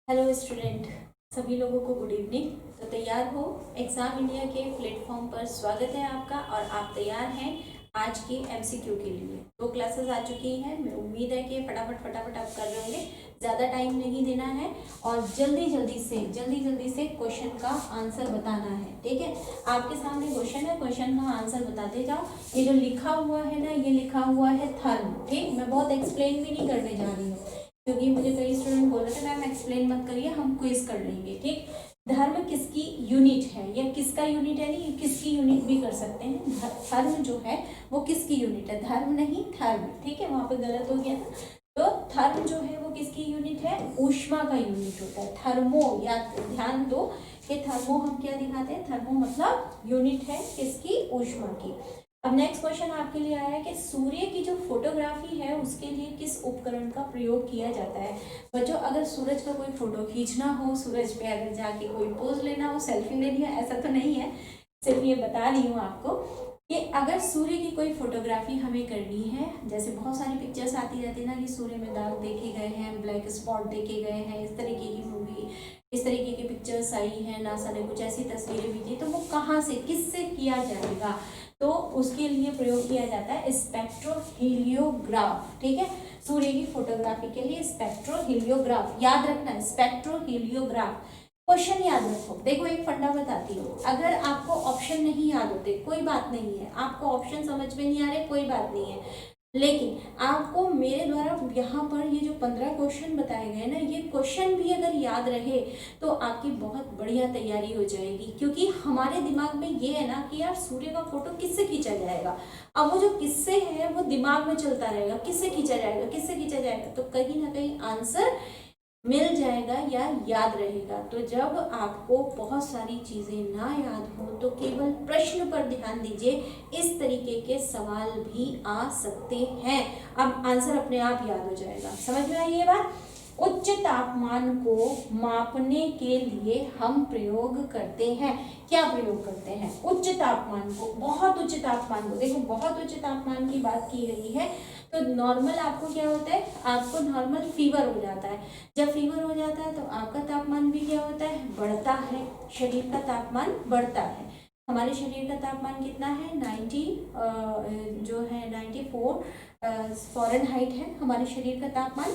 Hello student, सभी लोगों को गुड इवनिंग। तो तैयार हो? एग्ज़ाम इंडिया के प्लेटफॉर्म पर स्वागत है आपका और आप तैयार हैं आज के एमसीक्यू के लिए। 2 क्लासेस आ चुकी हैं। मैं उम्मीद है कि फटाफट आप कर रहे होंगे। ज़्यादा टाइम नहीं देना है और जल्दी जल्दी से क्वेश्चन का आंसर बताना है। ठीक है, आपके सामने क्वेश्चन है, क्वेश्चन का आंसर बताते जाओ। ये जो लिखा हुआ है ना, ये लिखा हुआ है थर्म। ठीक, मैं बहुत एक्सप्लेन भी नहीं करने जा रही हूँ क्योंकि मुझे कई स्टूडेंट बोल रहे थे मैम एक्सप्लेन मत करिए, हम क्विज कर लेंगे। ठीक, धर्म किसकी यूनिट है या किसका यूनिट है, नहीं किसकी यूनिट भी कर सकते हैं। धर्म जो है वो किसकी यूनिट है, धर्म नहीं धर्म। ठीक है, वहां पे गलत हो गया था। तो धर्म जो है वो किसकी यूनिट है, ऊष्मा का यूनिट होता है। थर्मो, या ध्यान दो कि थर्मो हम क्या दिखाते हैं, थर्मो मतलब यूनिट है किसकी, ऊष्मा की। अब नेक्स्ट क्वेश्चन आपके लिए आया है कि सूर्य की जो फोटोग्राफी है उसके लिए किस उपकरण का प्रयोग किया जाता है। बच्चों, अगर सूरज का कोई फोटो खींचना हो, सूरज पे अगर जाके कोई पोज लेना हो, सेल्फी लेनी हो, ऐसा तो नहीं है, सिर्फ ये बता रही हूँ आपको कि अगर सूर्य की कोई फोटोग्राफी हमें करनी है, जैसे बहुत सारी पिक्चर्स आती रहती है ना कि सूर्य में दाग देखे गए हैं, ब्लैक स्पॉट देखे गए हैं, इस तरीके की मूवी, इस तरीके की पिक्चर्स आई हैं, नासा ने कुछ ऐसी तस्वीरें भेजी, तो वो कहाँ से किससे किया जाएगा, तो उसके लिए प्रयोग किया जाता है स्पेक्ट्रोहीलियोग्राफ। ठीक है, सूर्य की फोटोग्राफी के लिए स्पेक्ट्रोहीलियोग्राफ, याद रखना है स्पेक्ट्रोहीलियोग्राफ। क्वेश्चन याद रखो। देखो, एक फंडा बताती हूँ, अगर आपको ऑप्शन नहीं याद होते कोई बात नहीं है, आपको ऑप्शन समझ में नहीं आ रहे कोई बात नहीं है, लेकिन आपको मेरे द्वारा यहाँ पर ये जो 15 क्वेश्चन बताए गए ना, ये क्वेश्चन भी अगर याद रहे तो आपकी बहुत बढ़िया तैयारी हो जाएगी। क्योंकि हमारे दिमाग में ये है ना कि यार सूर्य का फोटो किससे खींचा जाएगा, अब वो जो किससे है वो दिमाग में चलता रहेगा, किससे खींचा जाएगा किससे खींचा जाएगा, तो कहीं ना कहीं आंसर मिल जाएगा या याद रहेगा। तो जब आपको बहुत सारी चीजें ना याद हो तो केवल प्रश्न पर ध्यान दीजिए, इस तरीके के सवाल भी आ सकते हैं। अब आंसर अपने आप याद हो जाएगा। समझ में आई ये बात? उच्च तापमान को मापने के लिए हम प्रयोग करते हैं, क्या प्रयोग करते हैं, उच्च तापमान को, बहुत उच्च तापमान को। देखो, बहुत उच्च तापमान की बात की गई है तो नॉर्मल आपको क्या होता है, आपको नॉर्मल फीवर हो जाता है। जब फीवर हो जाता है तो आपका तापमान भी क्या होता है, बढ़ता है, शरीर का तापमान बढ़ता है। हमारे शरीर का तापमान कितना है, 90 जो है 94 फ़ारेनहाइट है हमारे शरीर का तापमान।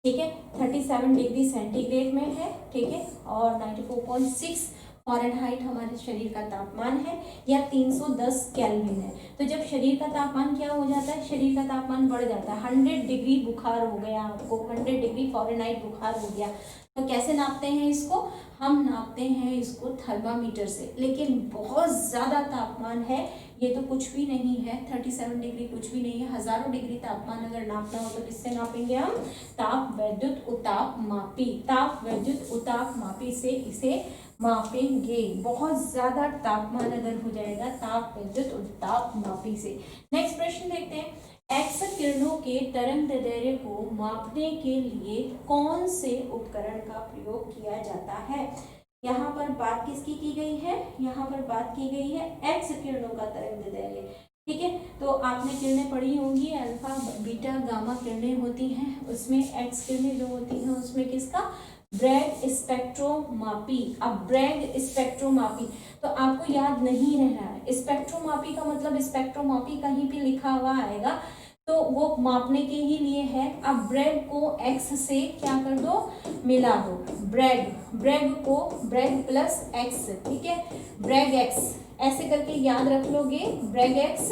ठीक है, 37 डिग्री सेंटीग्रेड में है। ठीक है, और 94.6 फ़ारेनहाइट हमारे शरीर का तापमान है, या 310 केल्विन है। तो जब शरीर का तापमान क्या हो जाता है, शरीर का तापमान बढ़ जाता है, 100 डिग्री बुखार हो गया आपको, 100 डिग्री फ़ारेनहाइट बुखार हो गया, तो कैसे नापते हैं इसको, हम नापते हैं इसको थर्मामीटर से। लेकिन बहुत ज़्यादा तापमान है, ये तो कुछ भी नहीं है, 37 डिग्री कुछ भी नहीं है। हज़ारों डिग्री तापमान अगर नापना हो तो किससे नापेंगे हम, ताप वैद्युत उताप मापी, ताप वैद्युत उताप मापी से इसे मापेंगे। बहुत ज्यादा तापमान अगर हो जाएगा ताप विद्युत उताप मापी से। नेक्स्ट प्रश्न देखते हैं, एक्स किरणों के तरंग दैर्ध्य को मापने के लिए कौन से उपकरण का प्रयोग किया जाता है। यहाँ पर बात किसकी की गई है, यहाँ पर बात की गई है एक्स किरणों का तरंग दैर्ध्य। ठीक है, तो आपने किरणें पढ़ी होंगी, अल्फा बीटा गामा किरणें होती हैं, उसमें एक्स किरणें जो होती हैं उसमें किसका, ब्रैग स्पेक्ट्रोमापी। अब ब्रैग स्पेक्ट्रोमापी तो आपको याद नहीं रहना है, स्पेक्ट्रोमापी का मतलब स्पेक्ट्रोमापी कहीं भी लिखा हुआ आएगा तो वो मापने के ही लिए है। अब ब्रैग को एक्स से क्या कर दो, मिला दो, ब्रैग, ब्रैग को ब्रैग प्लस एक्स, ठीक है, ब्रैग एक्स ऐसे करके याद रख लोगे, ब्रैग एक्स,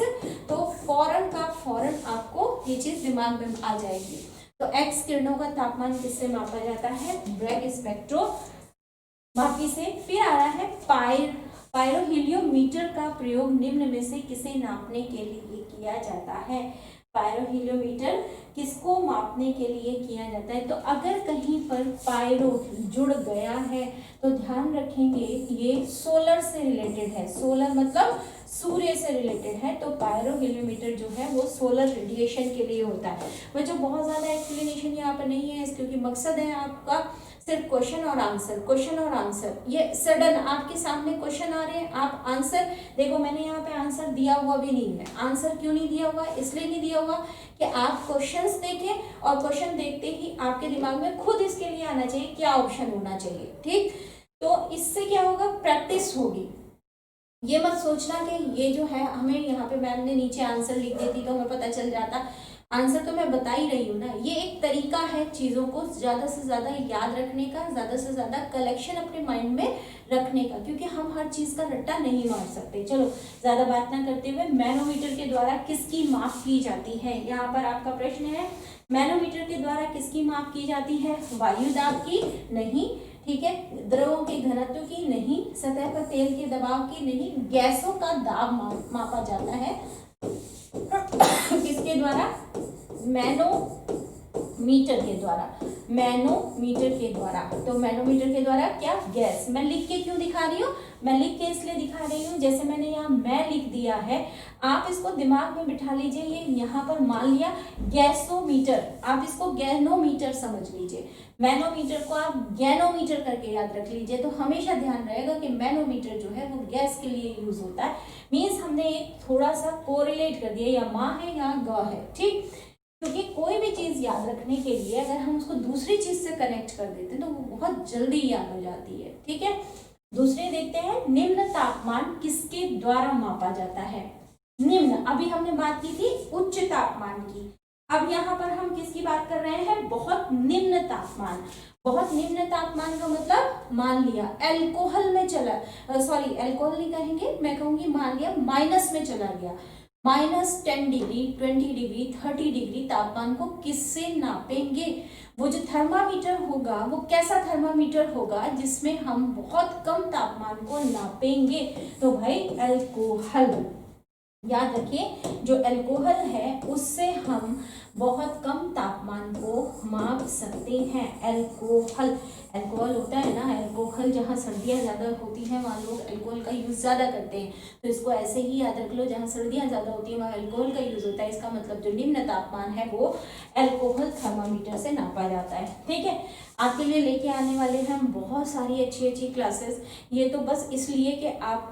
तो फौरन का फौरन आपको ये चीज दिमाग में आ जाएगी। तो एक्स किरणों का तापमान किससे मापा जाता है, ब्रैग स्पेक्ट्रोमापी से। फिर आ रहा है पायरोहीलियोमीटर का प्रयोग निम्न में से किसे नापने के लिए किया जाता है। पायरोहीलियोमीटर किसको मापने के लिए किया जाता है, तो अगर कहीं पर पायरो जुड़ गया है तो ध्यान रखेंगे ये सोलर से रिलेटेड है। सोलर मतलब सूर्य से रिलेटेड है, तो पायरोहिलियोमीटर जो है वो सोलर रेडिएशन के लिए होता है। बच्चों बहुत ज़्यादा एक्सप्लेनेशन यहाँ पर नहीं है, क्योंकि मकसद है आपका सिर्फ क्वेश्चन और आंसर, क्वेश्चन और आंसर। ये सडन आपके सामने क्वेश्चन आ रहे हैं, आप आंसर देखो, मैंने यहाँ पे आंसर दिया हुआ भी नहीं है। आंसर क्यों नहीं दिया हुआ? इसलिए नहीं दिया हुआ कि आप क्वेश्चंस देखें और क्वेश्चन देखते ही आपके दिमाग में खुद इसके लिए आना चाहिए क्या ऑप्शन होना चाहिए, ठीक। तो इससे क्या होगा? प्रैक्टिस होगी। ये मत सोचना कि ये जो है हमें यहाँ पे मैम ने नीचे आंसर लिख देती तो हमें पता चल जाता। आंसर तो मैं बता ही रही हूँ ना। ये एक तरीका है चीज़ों को ज़्यादा से ज़्यादा याद रखने का, ज़्यादा से ज़्यादा कलेक्शन अपने माइंड में रखने का, क्योंकि हम हर चीज़ का रट्टा नहीं मार सकते। चलो ज़्यादा बात ना करते हुए, मैनोमीटर के द्वारा किसकी माप की जाती है? यहाँ पर आपका प्रश्न है, मैनोमीटर के द्वारा किसकी माप की जाती है? वायु दाब की? नहीं, ठीक है। द्रवों के घनत्व की? नहीं। सतह पर तेल के दबाव की? नहीं। गैसों का दाब मापा जाता है किसके द्वारा? मैनोमीटर के द्वारा। मैनोमीटर के द्वारा। तो मैनोमीटर के द्वारा क्या? गैस। मैं लिख के क्यों दिखा रही हूँ? मैं लिख के इसलिए दिखा रही हूँ, जैसे मैंने यहाँ मैं लिख दिया है, आप इसको दिमाग में बिठा लीजिए। ये यहाँ पर मान लिया गैसोमीटर, आप इसको गैनोमीटर समझ लीजिए। मैनोमीटर को आप गैनोमीटर करके याद रख लीजिए, तो हमेशा ध्यान रहेगा कि मैनोमीटर जो है वो गैस के लिए यूज होता है। मीन्स हमने एक थोड़ा सा कोरिलेट कर दिया, या माँ है या ग है, ठीक। क्योंकि कोई भी चीज याद रखने के लिए अगर हम उसको दूसरी चीज से कनेक्ट कर देते हैं तो वो बहुत जल्दी याद हो जाती है, ठीक है। दूसरे देखते हैं, निम्न तापमान किसके द्वारा मापा जाता है? निम्न, अभी हमने बात की थी उच्च तापमान की, अब यहाँ पर हम किसकी बात कर रहे हैं? बहुत निम्न तापमान। बहुत निम्न तापमान का मतलब, मान लिया अल्कोहल में चला, सॉरी अल्कोहल नहीं कहेंगे, मैं कहूंगी मान लिया माइनस में चला गया, -10 डिग्री, 20 डिग्री, 30 डिग्री तापमान को किससे नापेंगे? वो जो थर्मामीटर होगा वो कैसा थर्मामीटर होगा? जिसमें हम बहुत कम तापमान को नापेंगे। तो भाई अल्कोहल, याद रखिए, जो अल्कोहल है उससे हम बहुत कम तापमान को माप सकते हैं। अल्कोहल, अल्कोहल होता है ना, अल्कोहल, जहाँ सर्दियाँ ज़्यादा होती हैं वहाँ लोग अल्कोहल का यूज़ ज़्यादा करते हैं, तो इसको ऐसे ही याद रख लो, जहाँ सर्दियाँ ज़्यादा होती हैं वहाँ अल्कोहल का यूज़ होता है। इसका मतलब जो निम्न तापमान है वो अल्कोहल थर्मामीटर से नापा जाता है, ठीक है। आपके लिए लेके आने वाले हैं हम बहुत सारी अच्छी अच्छी क्लासेस। ये तो बस इसलिए कि आप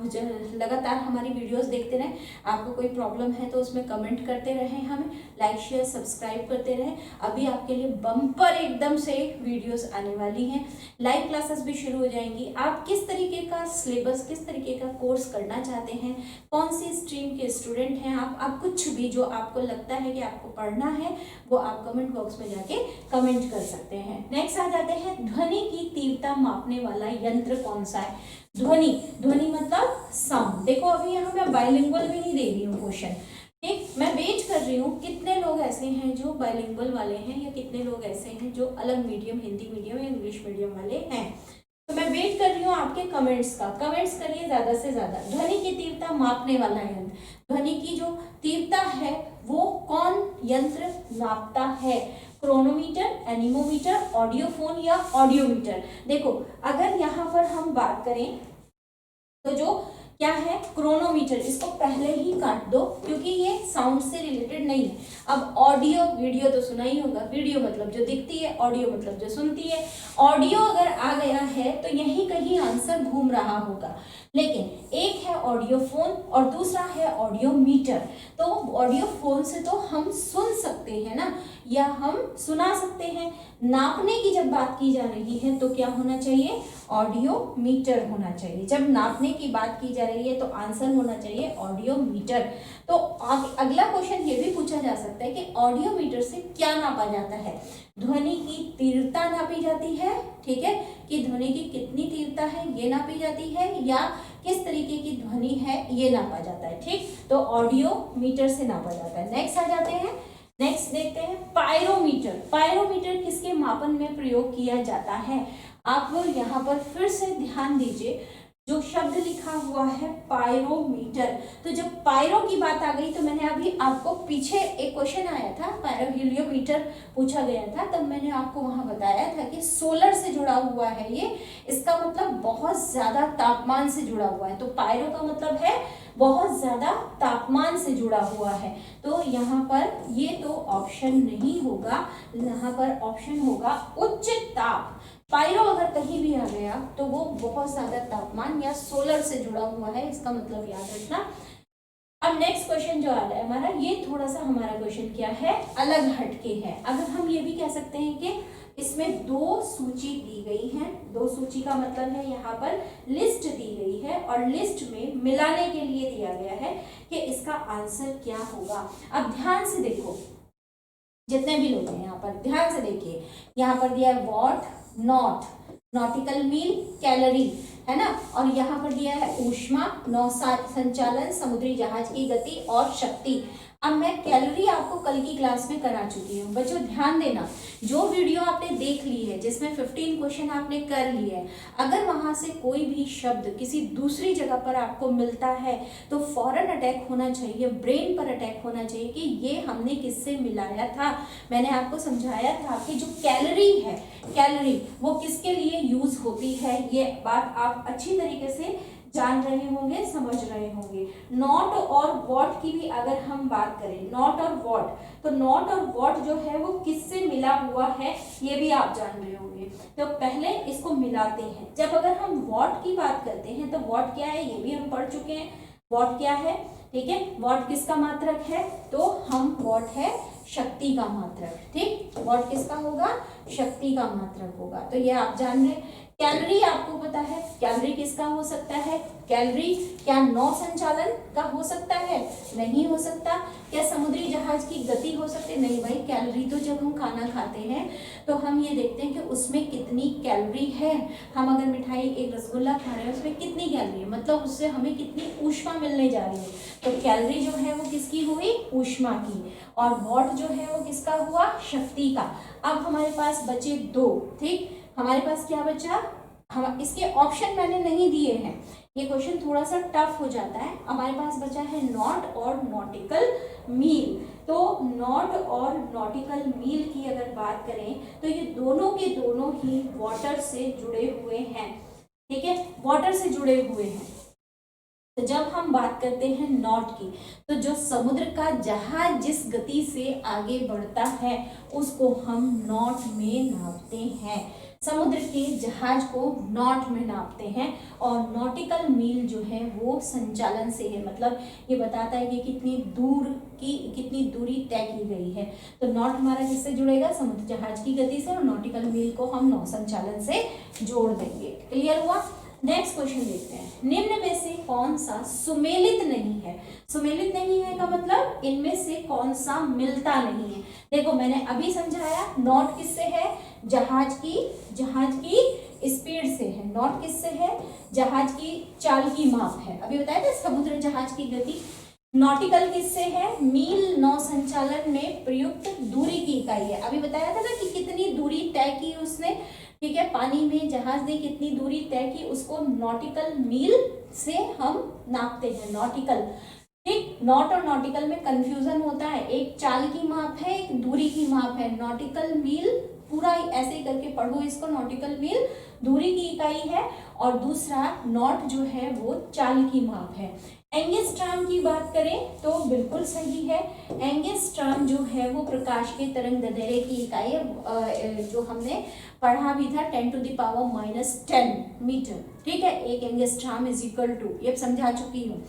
लगातार हमारी वीडियोस देखते रहें। आपको कोई प्रॉब्लम है तो उसमें कमेंट करते रहें, हमें लाइक शेयर सब्सक्राइब करते रहें। अभी आपके लिए बम्पर एकदम से वीडियोस आने वाली हैं, लाइव क्लासेस भी शुरू हो जाएंगी। आप किस तरीके का सिलेबस, किस तरीके का कोर्स करना चाहते हैं, कौन सी स्ट्रीम के स्टूडेंट हैं आप कुछ भी जो आपको लगता है कि आपको पढ़ना है वो आप कमेंट बॉक्स में जाके कमेंट कर सकते हैं। नेक्स्ट आ जाते हैं, ध्वनि की तीव्रता मापने वाला यंत्र कौन सा है? ध्वनि, ध्वनि मतलब साउंड। देखो अभी यहाँ मैं बाइलिंगुअल भी नहीं दे रही हूँ क्वेश्चन, ठीक। मैं वेट कर रही हूँ कितने लोग ऐसे हैं जो बाइलिंगुअल वाले हैं, या कितने लोग ऐसे हैं जो अलग मीडियम, हिंदी मीडियम या इंग्लिश मीडियम वाले हैं। तो मैं वेट कर रही हूँ आपके कमेंट्स का। कमेंट्स करिए ज़्यादा से ज़्यादा। ध्वनि की तीव्रता मापने वाला यंत्र, ध्वनि की जो तीव्रता है वो कौन यंत्र नापता है? क्रोनोमीटर, एनीमोमीटर, ऑडियोफोन या ऑडियोमीटर? देखो अगर यहाँ पर हम बात करें तो जो क्या है, क्रोनोमीटर, इसको पहले ही काट दो क्योंकि ये साउंड से रिलेटेड नहीं है। अब ऑडियो, वीडियो तो सुना ही होगा, वीडियो मतलब जो दिखती है, ऑडियो मतलब जो सुनती है। ऑडियो अगर आ गया है तो यहीं कहीं आंसर घूम रहा होगा, लेकिन एक है ऑडियो फोन और दूसरा है ऑडियो मीटर। तो ऑडियो फोन से तो हम सुन सकते हैं ना, या हम सुना सकते हैं। नापने की जब बात की जा रही है तो क्या होना चाहिए? ऑडियो मीटर होना चाहिए। जब नापने की बात की जा रही है तो आंसर होना चाहिए ऑडियो मीटर। तो अगला क्वेश्चन ये भी पूछा जा सकता है कि ऑडियो मीटर से क्या नापा जाता है? ध्वनि की तीव्रता नापी जाती है, ठीक है, कि ध्वनि की कितनी तीव्रता है ये नापी जाती है, या किस तरीके की ध्वनि है ये नापा जाता है, ठीक। तो ऑडियो मीटर से नापा जाता है। नेक्स्ट आ जाते हैं, नेक्स्ट देखते हैं पायरोमीटर। पायरोमीटर किसके मापन में प्रयोग किया जाता है? आप लोग यहाँ पर फिर से ध्यान दीजिए, जो शब्द लिखा हुआ है पायरोमीटर, तो जब पायरो की बात आ गई तो मैंने अभी आपको पीछे एक क्वेश्चन आया था, पायरोहीलियोमीटर पूछा गया था, तब मैंने आपको वहां बताया था कि सोलर से जुड़ा हुआ है ये, इसका मतलब बहुत ज्यादा तापमान से जुड़ा हुआ है। तो पायरो का मतलब है बहुत ज्यादा तापमान से जुड़ा हुआ है। तो यहाँ पर ये तो ऑप्शन नहीं होगा, यहाँ पर ऑप्शन होगा उच्च ताप। पायरो अगर कहीं भी आ गया तो वो बहुत ज्यादा तापमान या सोलर से जुड़ा हुआ है, इसका मतलब याद रखना। अब नेक्स्ट क्वेश्चन जो आ रहा है हमारा, ये थोड़ा सा हमारा क्वेश्चन क्या है, अलग हटके है। अगर हम ये भी कह सकते हैं कि इसमें दो सूची दी गई है, दो सूची का मतलब है यहाँ पर लिस्ट दी गई है और लिस्ट में मिलाने के लिए दिया गया है कि इसका आंसर क्या होगा। अब ध्यान से देखो, जितने भी लोग हैं यहाँ पर ध्यान से देखिए, यहाँ पर दिया है watt, knot, nautical mile, calorie, है ना, और यहाँ पर दिया है ऊष्मा, नौ संचालन, समुद्री जहाज की गति और शक्ति। अब मैं कैलोरी आपको कल की क्लास में करा चुकी हूँ। बच्चों ध्यान देना, जो वीडियो आपने देख ली है जिसमें 15 क्वेश्चन आपने कर लिए हैं, अगर वहां से कोई भी शब्द किसी दूसरी जगह पर आपको मिलता है तो फौरन अटैक होना चाहिए, ब्रेन पर अटैक होना चाहिए कि ये हमने किससे मिलाया था। मैंने आपको समझाया था कि जो कैलोरी है, कैलोरी वो किसके लिए यूज होती है, ये बात आप अच्छी तरीके से जान रहे होंगे, समझ रहे होंगे। नॉट और वॉट की भी अगर हम बात करें, नॉट और वॉट, तो नॉट और वॉट जो है वो किससे मिला हुआ है ये भी आप जान रहे होंगे। तो पहले इसको मिलाते हैं। जब अगर हम वॉट की बात करते हैं तो वॉट क्या है ये भी हम पढ़ चुके हैं। वॉट क्या है, ठीक है, वॉट किसका मात्रक है, तो हम वॉट है शक्ति का मात्रक, ठीक, वॉट किसका होगा, शक्ति का मात्रक होगा, तो ये आप जान रहे। कैलोरी आपको पता है, कैलोरी किसका हो सकता है, कैलोरी क्या नौ संचालन का हो सकता है, नहीं हो सकता। क्या समुद्री जहाज की गति हो सकती है, नहीं भाई। कैलोरी तो जब हम खाना खाते हैं तो हम ये देखते हैं कि उसमें कितनी कैलोरी है। हम अगर मिठाई एक रसगुल्ला खा रहे हैं उसमें कितनी कैलोरी है, मतलब उससे हमें कितनी ऊष्मा मिलने जा रही है। तो कैलोरी जो है वो किसकी हुई, ऊष्मा की, और वॉट जो है वो किसका हुआ, शक्ति का। अब हमारे पास बचे दो, ठीक, हमारे पास क्या बचा, हम इसके ऑप्शन मैंने नहीं दिए हैं, ये क्वेश्चन थोड़ा सा टफ हो जाता है। हमारे पास बचा है नॉट और नॉटिकल मील। तो नॉट और नॉटिकल मील की अगर बात करें तो ये दोनों के दोनों ही वाटर से जुड़े हुए हैं, ठीक है, वाटर से जुड़े हुए हैं। तो जब हम बात करते हैं नॉट की, तो जो समुद्र का जहाज जिस गति से आगे बढ़ता है उसको हम नॉट में नापते हैं, समुद्र के जहाज को नॉट में नापते हैं। और नॉटिकल मील जो है वो संचालन से है, मतलब ये बताता है कि कितनी दूरी तय की गई है। तो नॉट हमारा किससे जुड़ेगा, समुद्र जहाज की गति से, और नॉटिकल मील को हम नौ संचालन से जोड़ देंगे। क्लियर हुआ। नेक्स्ट क्वेश्चन देखते हैं, निम्न में से कौन सा सुमेलित नहीं है। सुमेलित नहीं है का मतलब इनमें से कौन सा मिलता नहीं है। देखो मैंने अभी समझाया, नॉट किससे है, जहाज की स्पीड से है, नॉट किससे है, जहाज की चाल की माप है। अभी बताया था समुद्र जहाज की गति। नॉटिकल किससे है, मील नौ संचालन में प्रयुक्त दूरी की इकाई है। अभी बताया था ना कि कितनी दूरी तय की उसने, ठीक है, पानी में जहाज ने कितनी दूरी तय की उसको नॉटिकल मील से हम नापते हैं, नॉटिकल, ठीक। नॉट और नॉटिकल में कंफ्यूजन होता है, एक चाल की माप है, एक दूरी की माप है। नॉटिकल मील पूरा ऐसे ही करके पढ़ो इसको, नॉटिकल मील दूरी की इकाई है और दूसरा नॉट जो है वो चाल की माप है। एंगस्ट्रॉम की बात करें तो बिल्कुल सही है, एंगस्ट्रॉम जो है वो प्रकाश के तरंग दैर्ध्य की इकाई है, जो हमने पढ़ा भी था 10⁻⁻10 मीटर, ठीक है। एक एंगस्ट्रॉम इज इक्वल टू, ये समझा चुकी हूँ,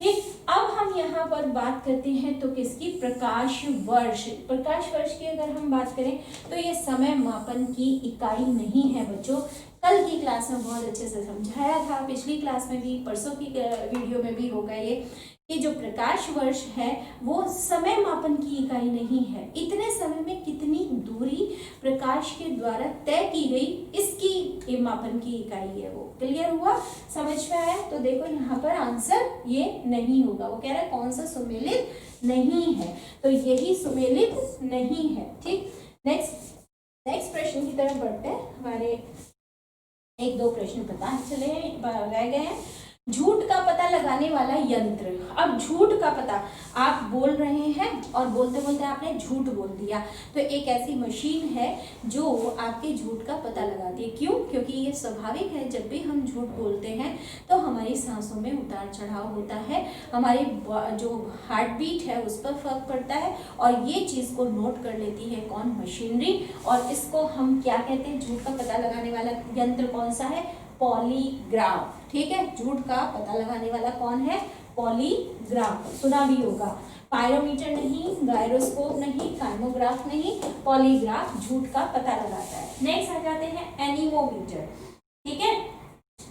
ठीक। अब हम यहाँ पर बात करते हैं तो किसकी, प्रकाश वर्ष। प्रकाश वर्ष की अगर हम बात करें तो ये समय मापन की इकाई नहीं है बच्चों। कल की क्लास में बहुत अच्छे से समझाया था, पिछली क्लास में भी, परसों की वीडियो में भी होगा ये, कि जो प्रकाश वर्ष है वो समय मापन की इकाई नहीं है। इतने समय में कितनी दूरी प्रकाश के द्वारा तय की गई, इसकी मापन की इकाई है वो। क्लियर हुआ, समझ में आया। तो देखो यहाँ पर आंसर ये नहीं होगा, वो कह रहा है कौन सा सुमेलित नहीं है, तो यही सुमेलित नहीं है, ठीक। नेक्स्ट प्रश्न की तरफ बढ़ते हैं। हमारे एक दो प्रश्न पता चले रह गए हैं। झूठ का पता लगाने वाला यंत्र। अब झूठ का पता, आप बोल रहे हैं और बोलते बोलते आपने झूठ बोल दिया, तो एक ऐसी मशीन है जो आपके झूठ का पता लगाती है। क्यों? क्योंकि ये स्वाभाविक है, जब भी हम झूठ बोलते हैं तो हमारी सांसों में उतार चढ़ाव होता है, हमारी जो हार्ट बीट है उस पर फर्क पड़ता है, और ये चीज़ को नोट कर लेती है कौन? मशीनरी। और इसको हम क्या कहते हैं? झूठ का पता लगाने वाला यंत्र कौन सा है? पॉलीग्राफ। ठीक है, झूठ का पता लगाने वाला कौन है? पॉलीग्राफ। सुना भी होगा, पायरोमीटर नहीं, गायरोस्कोप नहीं, काइमोग्राफ नहीं, पॉलीग्राफ झूठ का पता लगाता है। नेक्स्ट आ जाते हैं एनीमोमीटर। ठीक है,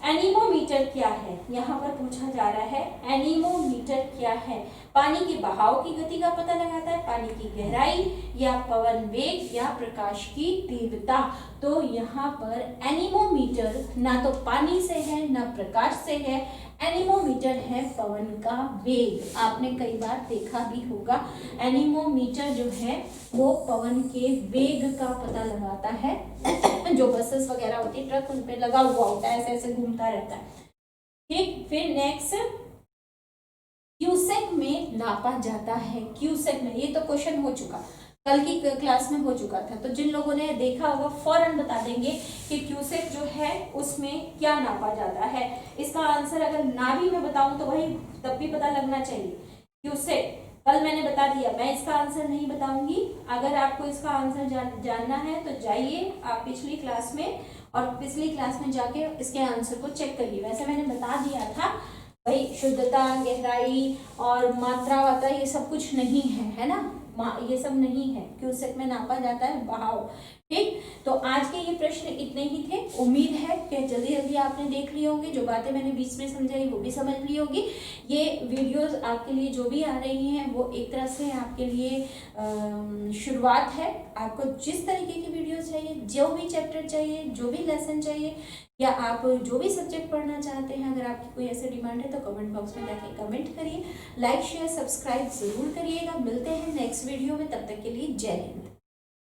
एनीमोमीटर क्या है? यहाँ पर पूछा जा रहा है एनीमोमीटर क्या है? पानी के बहाव की गति का पता लगाता है, पानी की गहराई, या पवन वेग, या प्रकाश की तीव्रता। तो यहाँ पर एनीमोमीटर ना तो पानी से है ना प्रकाश से है, एनीमोमीटर है पवन का वेग। आपने कई बार देखा भी होगा, एनीमोमीटर जो है वो पवन के वेग का पता लगाता है। जो बसेस वगैरह होती है, ट्रक, उन पे लगा हुआ होता है, ऐसे ऐसे घूमता रहता है। ठीक, फिर नेक्स्ट क्यूसेक में नापा जाता है। क्यूसेक में, ये तो क्वेश्चन हो चुका, कल की क्लास में हो चुका था, तो जिन लोगों ने देखा होगा फौरन बता देंगे कि क्यूसेक जो है उसमें क्या नापा जाता है। इसका आंसर अगर ना भी मैं बताऊं तो वही तब भी पता लगना चाहिए। क्यूसेक कल मैंने बता दिया, मैं इसका आंसर नहीं बताऊंगी। अगर आपको इसका आंसर जानना है तो जाइए आप पिछली क्लास में, और पिछली क्लास में जाके इसके आंसर को चेक करिए। वैसे मैंने बता दिया था भाई, शुद्धता, गहराई और मात्रा वात्रा ये सब कुछ नहीं है ना, ये सब नहीं है। क्यूसेक में नापा जाता है बहाव। ठीक, तो आज के ये प्रश्न इतने ही थे। उम्मीद है कि जल्दी जल्दी आपने देख लिए होंगे, जो बातें मैंने बीच में समझाई वो भी समझ ली होगी। ये वीडियोस आपके लिए जो भी आ रही हैं वो एक तरह से आपके लिए शुरुआत है। आपको जिस तरीके की वीडियोस चाहिए, जो भी चैप्टर चाहिए, जो भी लेसन चाहिए, या आप जो भी सब्जेक्ट पढ़ना चाहते हैं, अगर आपकी कोई ऐसे डिमांड है तो कमेंट बॉक्स में जाके कमेंट करिए। लाइक शेयर सब्सक्राइब जरूर करिएगा। मिलते हैं नेक्स्ट वीडियो में, तब तक के लिए जय हिंद।